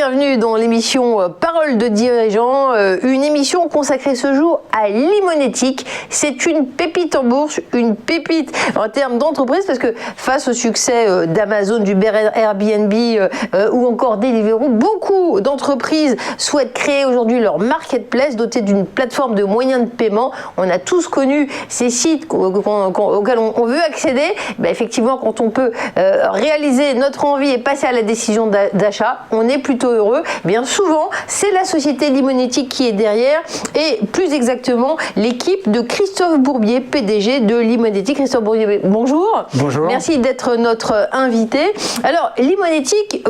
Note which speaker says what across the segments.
Speaker 1: bienvenue dans l'émission Parole de dirigeants, une émission consacrée ce jour à Limonetic. C'est une pépite en bourse, une pépite en termes d'entreprise, parce que face au succès d'Amazon, d'Uber, Airbnb ou encore Deliveroo, beaucoup d'entreprises souhaitent créer aujourd'hui leur marketplace doté d'une plateforme de moyens de paiement. On a tous connu ces sites auxquels on veut accéder. Effectivement, quand on peut réaliser notre envie et passer à la décision d'achat, on est plutôt heureux. Bien souvent, c'est la société Limonetic qui est derrière et plus exactement l'équipe de Christophe Bourbier, PDG de Limonetic. Christophe Bourbier, bonjour.
Speaker 2: Bonjour.
Speaker 1: Merci d'être notre invité. Alors, Limonetic,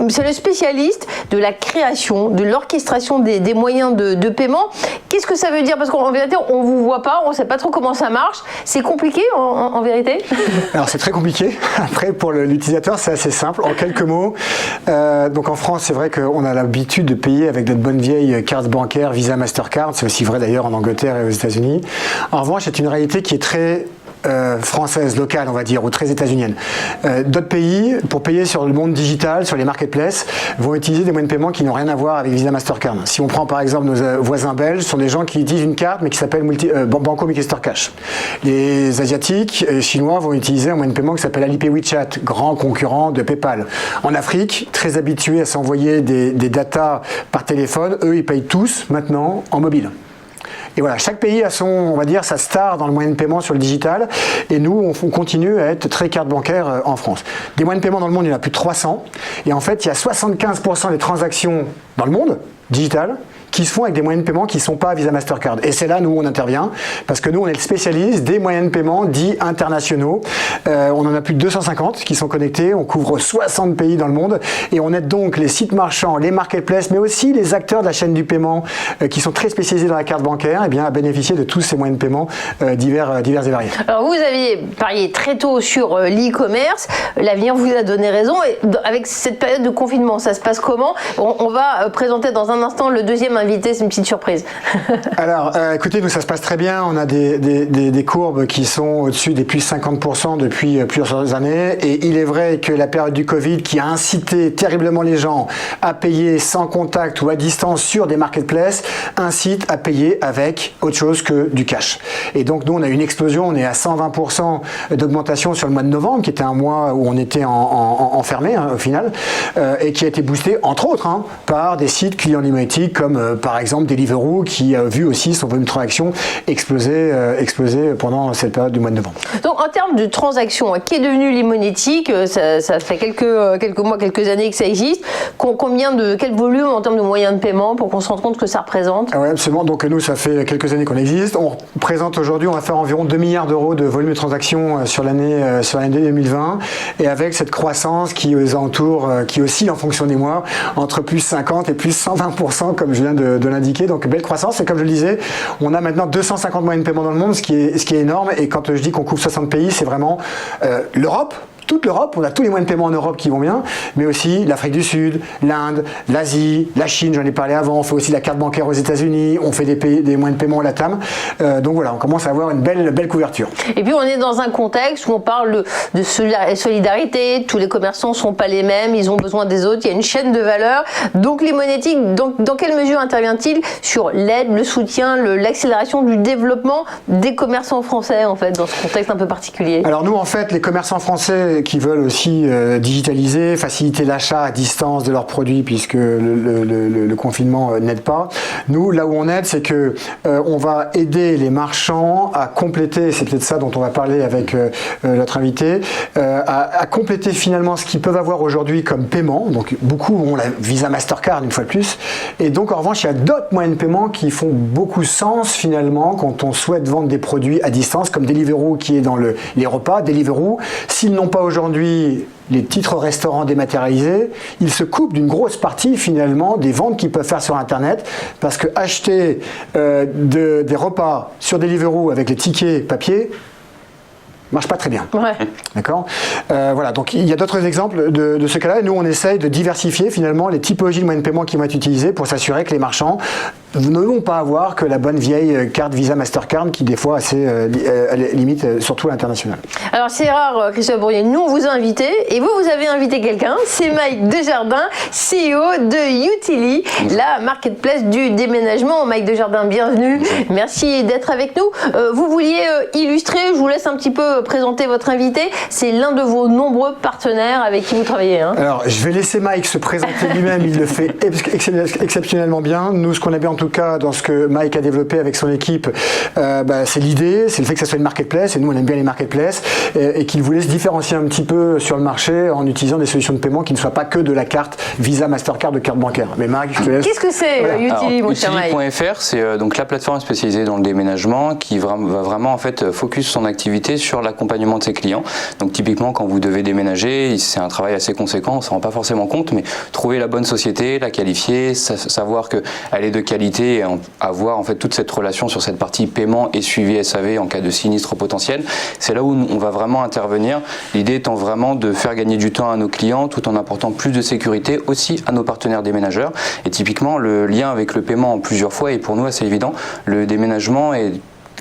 Speaker 1: c'est le spécialiste de la création, de l'orchestration des moyens de paiement. Qu'est-ce que ça veut dire? Parce qu'en vérité, on ne vous voit pas, on ne sait pas trop comment ça marche. C'est compliqué en vérité?
Speaker 2: Alors, c'est très compliqué. Après, pour l'utilisateur, c'est assez simple. En quelques mots, donc en France, c'est vrai qu'on a l'habitude de payer avec notre bonne vieille carte bancaire Visa Mastercard. C'est aussi vrai d'ailleurs en Angleterre et aux États-Unis. En revanche, c'est une réalité qui est très française, locale, on va dire, ou très états-unienne. D'autres pays, pour payer sur le monde digital, sur les marketplaces, vont utiliser des moyens de paiement qui n'ont rien à voir avec Visa Mastercard. Si on prend par exemple nos voisins belges, ce sont des gens qui utilisent une carte mais qui s'appelle Banco Multistor Cash. Les Asiatiques et Chinois vont utiliser un moyen de paiement qui s'appelle Alipay WeChat, grand concurrent de PayPal. En Afrique, très habitués à s'envoyer des datas par téléphone, eux ils payent tous maintenant en mobile. Et voilà, chaque pays a son, on va dire, sa star dans le moyen de paiement sur le digital. Et nous, on continue à être très carte bancaire en France. Des moyens de paiement dans le monde, il y en a plus de 300. Et en fait, il y a 75% des transactions dans le monde, digital, qui se font avec des moyens de paiement qui ne sont pas Visa Mastercard. Et c'est là, nous, on intervient, parce que nous, on est le spécialiste des moyens de paiement dits internationaux. On en a plus de 250 qui sont connectés, on couvre 60 pays dans le monde, et on aide donc les sites marchands, les marketplaces, mais aussi les acteurs de la chaîne du paiement qui sont très spécialisés dans la carte bancaire, eh bien, à bénéficier de tous ces moyens de paiement divers et variés.
Speaker 1: Alors, vous aviez parié très tôt sur l'e-commerce, l'avenir vous a donné raison, et avec cette période de confinement, ça se passe comment? On va présenter dans un instant le deuxième invité, c'est une petite surprise.
Speaker 2: Alors, écoutez, nous, ça se passe très bien. On a des courbes qui sont au-dessus des plus 50% depuis plusieurs années. Et il est vrai que la période du Covid, qui a incité terriblement les gens à payer sans contact ou à distance sur des marketplaces, incite à payer avec autre chose que du cash. Et donc, nous, on a une explosion. On est à 120% d'augmentation sur le mois de novembre, qui était un mois où on était enfermé, au final, et qui a été boosté, entre autres, par des sites clients Limonetic comme par exemple Deliveroo, qui a vu aussi son volume de transactions exploser pendant cette période du mois de novembre.
Speaker 1: Donc en termes de transactions, qui est devenu Limonetic, ça fait quelques mois, quelques années que ça existe. Quel volume en termes de moyens de paiement pour qu'on se rende compte que ça représente?
Speaker 2: Oui, absolument. Donc nous, ça fait quelques années qu'on existe. On représente aujourd'hui, on va faire environ 2 milliards d'euros de volume de transactions sur l'année 2020, et avec cette croissance qui aux alentours, qui oscille en fonction des mois, entre plus 50 et plus 120%, comme je viens de l'indiquer. Donc belle croissance, et comme je le disais, on a maintenant 250 moyens de paiement dans le monde, ce qui est énorme. Et quand je dis qu'on couvre 60 pays, c'est vraiment l'Europe, toute l'Europe, on a tous les moyens de paiement en Europe qui vont bien, mais aussi l'Afrique du Sud, l'Inde, l'Asie, la Chine, j'en ai parlé avant, on fait aussi la carte bancaire aux États-Unis, on fait des moyens de paiement au LATAM. Donc voilà, on commence à avoir une belle couverture.
Speaker 1: Et puis on est dans un contexte où on parle de solidarité, tous les commerçants ne sont pas les mêmes, ils ont besoin des autres, il y a une chaîne de valeur. Donc Limonetic, dans quelle mesure intervient-il sur l'aide, le soutien, l'accélération du développement des commerçants français, en fait, dans ce contexte un peu particulier?
Speaker 2: Alors nous, en fait, les commerçants français qui veulent aussi digitaliser, faciliter l'achat à distance de leurs produits, puisque le confinement n'aide pas. Nous, là où on aide, c'est que on va aider les marchands à compléter, c'est peut-être ça dont on va parler avec notre invité, à compléter finalement ce qu'ils peuvent avoir aujourd'hui comme paiement. Donc beaucoup ont la Visa Mastercard une fois de plus, et donc en revanche il y a d'autres moyens de paiement qui font beaucoup sens finalement quand on souhaite vendre des produits à distance, comme Deliveroo qui est dans les repas. Deliveroo, s'ils n'ont pas aujourd'hui les titres restaurants dématérialisés, ils se coupent d'une grosse partie finalement des ventes qu'ils peuvent faire sur internet, parce que acheter des repas sur Deliveroo avec les tickets papier marche pas très bien.
Speaker 1: Ouais.
Speaker 2: D'accord. Voilà, donc il y a d'autres exemples de ce cas-là. Nous, on essaye de diversifier finalement les typologies de moyens de paiement qui vont être utilisés pour s'assurer que les marchands ne vont pas avoir que la bonne vieille carte Visa Mastercard qui des fois assez limite surtout à l'international.
Speaker 1: Alors c'est rare, Christophe Bourrier, nous on vous a invité et vous avez invité quelqu'un, c'est Mike Desjardins, CEO de Utili, la marketplace du déménagement. Mike Desjardins, bienvenue, merci d'être avec nous. Vous vouliez illustrer, je vous laisse un petit peu présenter votre invité, c'est l'un de vos nombreux partenaires avec qui vous travaillez.
Speaker 2: Alors je vais laisser Mike se présenter lui-même, il le fait exceptionnellement bien. Nous, ce qu'on a bien en tout cas dans ce que Mike a développé avec son équipe, c'est l'idée, c'est le fait que ça soit une marketplace, et nous on aime bien les marketplaces, et qu'il voulait se différencier un petit peu sur le marché en utilisant des solutions de paiement qui ne soient pas que de la carte Visa, Mastercard, de carte bancaire. Mais Mike, je te laisse.
Speaker 1: Qu'est-ce que c'est Utili, mon cher Mike?
Speaker 3: Utili.fr, c'est donc la plateforme spécialisée dans le déménagement qui va vraiment en fait focus son activité sur l'accompagnement de ses clients. Donc typiquement quand vous devez déménager, c'est un travail assez conséquent, on s'en rend pas forcément compte, mais trouver la bonne société, la qualifier, savoir qu'elle est de qualité et avoir en fait toute cette relation sur cette partie paiement et suivi SAV en cas de sinistre potentiel, c'est là où on va vraiment intervenir. L'idée étant vraiment de faire gagner du temps à nos clients tout en apportant plus de sécurité aussi à nos partenaires déménageurs. Et typiquement le lien avec le paiement en plusieurs fois est pour nous assez évident. Le déménagement est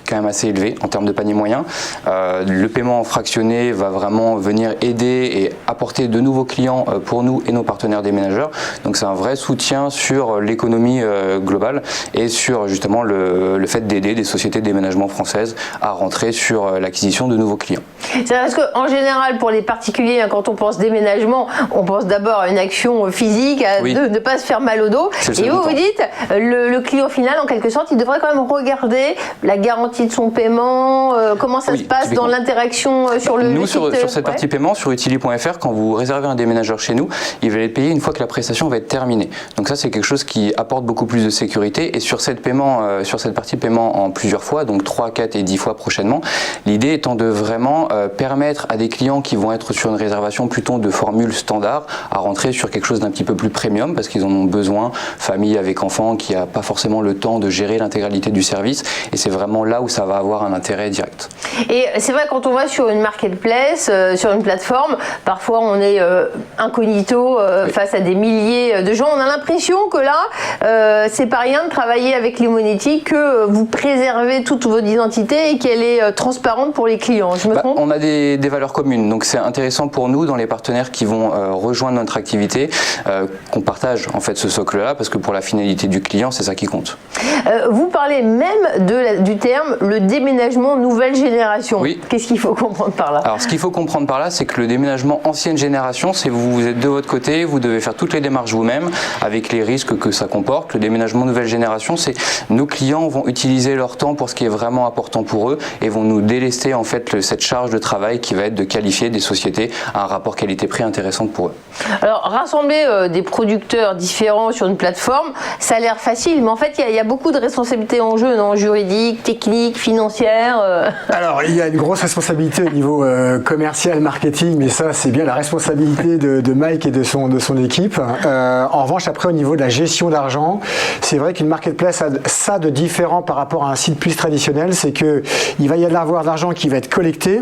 Speaker 3: quand même assez élevé en termes de panier moyen. Le paiement fractionné va vraiment venir aider et apporter de nouveaux clients pour nous et nos partenaires déménageurs. Donc c'est un vrai soutien sur l'économie globale et sur justement le fait d'aider des sociétés de déménagement françaises à rentrer sur l'acquisition de nouveaux clients.
Speaker 1: C'est parce qu'en général pour les particuliers, quand on pense déménagement, on pense d'abord à une action physique, à ne pas se faire mal au dos. Et vous dites, le client final en quelque sorte, il devrait quand même regarder la garantie de son paiement, comment ça se passe dans l'interaction sur le
Speaker 3: Nous,
Speaker 1: site.
Speaker 3: sur cette partie paiement, sur Utili.fr, quand vous réservez un déménageur chez nous, il va être payé une fois que la prestation va être terminée. Donc ça, c'est quelque chose qui apporte beaucoup plus de sécurité. Et sur cette partie paiement en plusieurs fois, donc 3, 4 et 10 fois prochainement, l'idée étant de vraiment permettre à des clients qui vont être sur une réservation plutôt de formule standard à rentrer sur quelque chose d'un petit peu plus premium parce qu'ils en ont besoin, famille avec enfants qui n'a pas forcément le temps de gérer l'intégralité du service. Et c'est vraiment là où ça va avoir un intérêt direct.
Speaker 1: Et c'est vrai, quand on va sur une marketplace, sur une plateforme, parfois on est incognito face à des milliers de gens. On a l'impression que là, c'est pas rien de travailler avec Limonetic, que vous préservez toute votre identité et qu'elle est transparente pour les clients. Je me trompe ?
Speaker 3: On a des valeurs communes, donc c'est intéressant pour nous dans les partenaires qui vont rejoindre notre activité, qu'on partage en fait ce socle-là, parce que pour la finalité du client, c'est ça qui compte.
Speaker 1: Vous parlez même du terme le déménagement nouvelle génération.
Speaker 3: Oui.
Speaker 1: Qu'est-ce qu'il faut comprendre par là?
Speaker 3: Alors ce qu'il faut comprendre par là, c'est que le déménagement ancienne génération, c'est vous êtes de votre côté, vous devez faire toutes les démarches vous-même, avec les risques que ça comporte. Le déménagement nouvelle génération, c'est nos clients vont utiliser leur temps pour ce qui est vraiment important pour eux et vont nous délester en fait cette charge de travail qui va être de qualifier des sociétés à un rapport qualité-prix intéressant pour eux.
Speaker 1: Alors rassembler des producteurs différents sur une plateforme, ça a l'air facile, mais en fait il y a beaucoup de responsabilités en jeu, non, juridiques, techniques, financières.
Speaker 2: Alors il y a une grosse responsabilité au niveau commercial, marketing, mais ça c'est bien la responsabilité de Mike et de son équipe. En revanche, après au niveau de la gestion d'argent, c'est vrai qu'une marketplace a ça de différent par rapport à un site plus traditionnel, c'est que il va y avoir de l'argent qui va être collecté,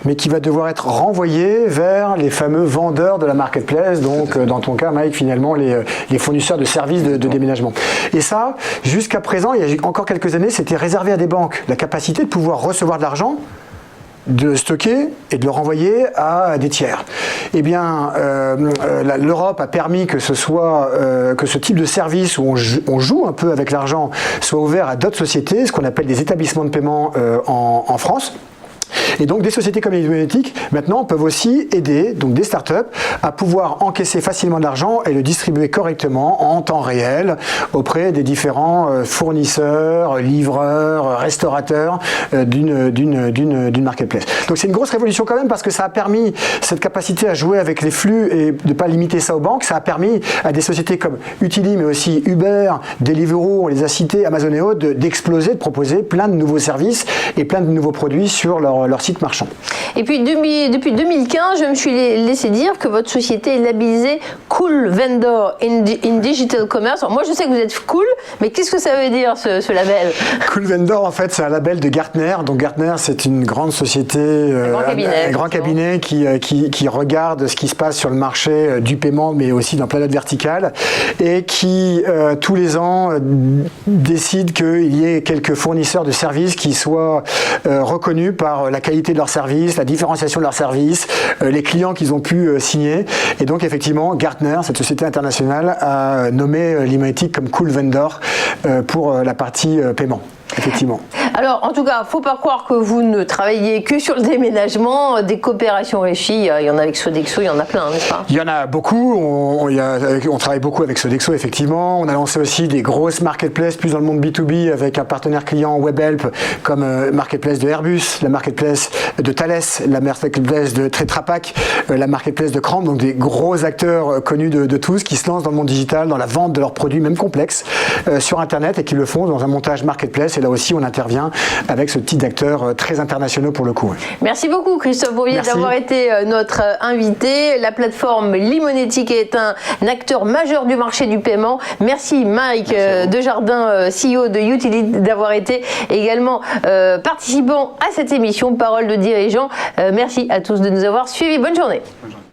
Speaker 2: mais qui va devoir être renvoyé vers les fameux vendeurs de la marketplace, donc dans ton cas Mike, finalement les fournisseurs de services de déménagement. Et ça, jusqu'à présent, il y a encore quelques années, c'était réservé à des banques, la capacité de pouvoir recevoir de l'argent, de le stocker et de le renvoyer à des tiers. Eh bien, l'Europe a permis que ce type de service où on joue un peu avec l'argent soit ouvert à d'autres sociétés, ce qu'on appelle des établissements de paiement en France. Et donc des sociétés comme Limonetic maintenant peuvent aussi aider donc des startups à pouvoir encaisser facilement de l'argent et le distribuer correctement en temps réel auprès des différents fournisseurs, livreurs, restaurateurs d'une marketplace. Donc c'est une grosse révolution quand même parce que ça a permis cette capacité à jouer avec les flux et de ne pas limiter ça aux banques. Ça a permis à des sociétés comme Utili mais aussi Uber, Deliveroo, on les a cités, Amazon et autres, d'exploser, de proposer plein de nouveaux services et plein de nouveaux produits sur leur site site marchand.
Speaker 1: Et puis depuis 2015, je me suis laissé dire que votre société est labellisée Cool Vendor in Digital Commerce. Alors moi, je sais que vous êtes cool, mais qu'est-ce que ça veut dire ce label?
Speaker 2: Cool Vendor, en fait, c'est un label de Gartner. Donc Gartner, c'est une grande société, un grand cabinet qui regarde ce qui se passe sur le marché du paiement, mais aussi dans plein d'autres verticales, et qui tous les ans décide qu'il y ait quelques fournisseurs de services qui soient reconnus par la qualité de leurs services, la différenciation de leurs services, les clients qu'ils ont pu signer. Et donc effectivement, Gartner, cette société internationale, a nommé Limonetic comme Cool Vendor pour la partie paiement. Effectivement.
Speaker 1: Alors, en tout cas, faut pas croire que vous ne travaillez que sur le déménagement. Des coopérations réussies, il y en a avec Sodexo, il y en a plein, n'est-ce pas?
Speaker 2: Il y en a beaucoup. On travaille beaucoup avec Sodexo, effectivement. On a lancé aussi des grosses marketplaces, plus dans le monde B2B, avec un partenaire client WebHelp, comme marketplace de Airbus, la marketplace de Thales, la marketplace de Tetra Pak, la marketplace de Cramp. Donc des gros acteurs connus de tous qui se lancent dans le monde digital, dans la vente de leurs produits, même complexes, sur Internet, et qui le font dans un montage marketplace. Et là aussi, on intervient avec ce type d'acteurs très internationaux pour le coup.
Speaker 1: Merci beaucoup, Christophe Bourbier, d'avoir été notre invité. La plateforme Limonetic est un acteur majeur du marché du paiement. Merci, Mike Desjardins, CEO de Utilit, d'avoir été également participant à cette émission Parole de dirigeant. Merci à tous de nous avoir suivis. Bonne journée. Bonne journée.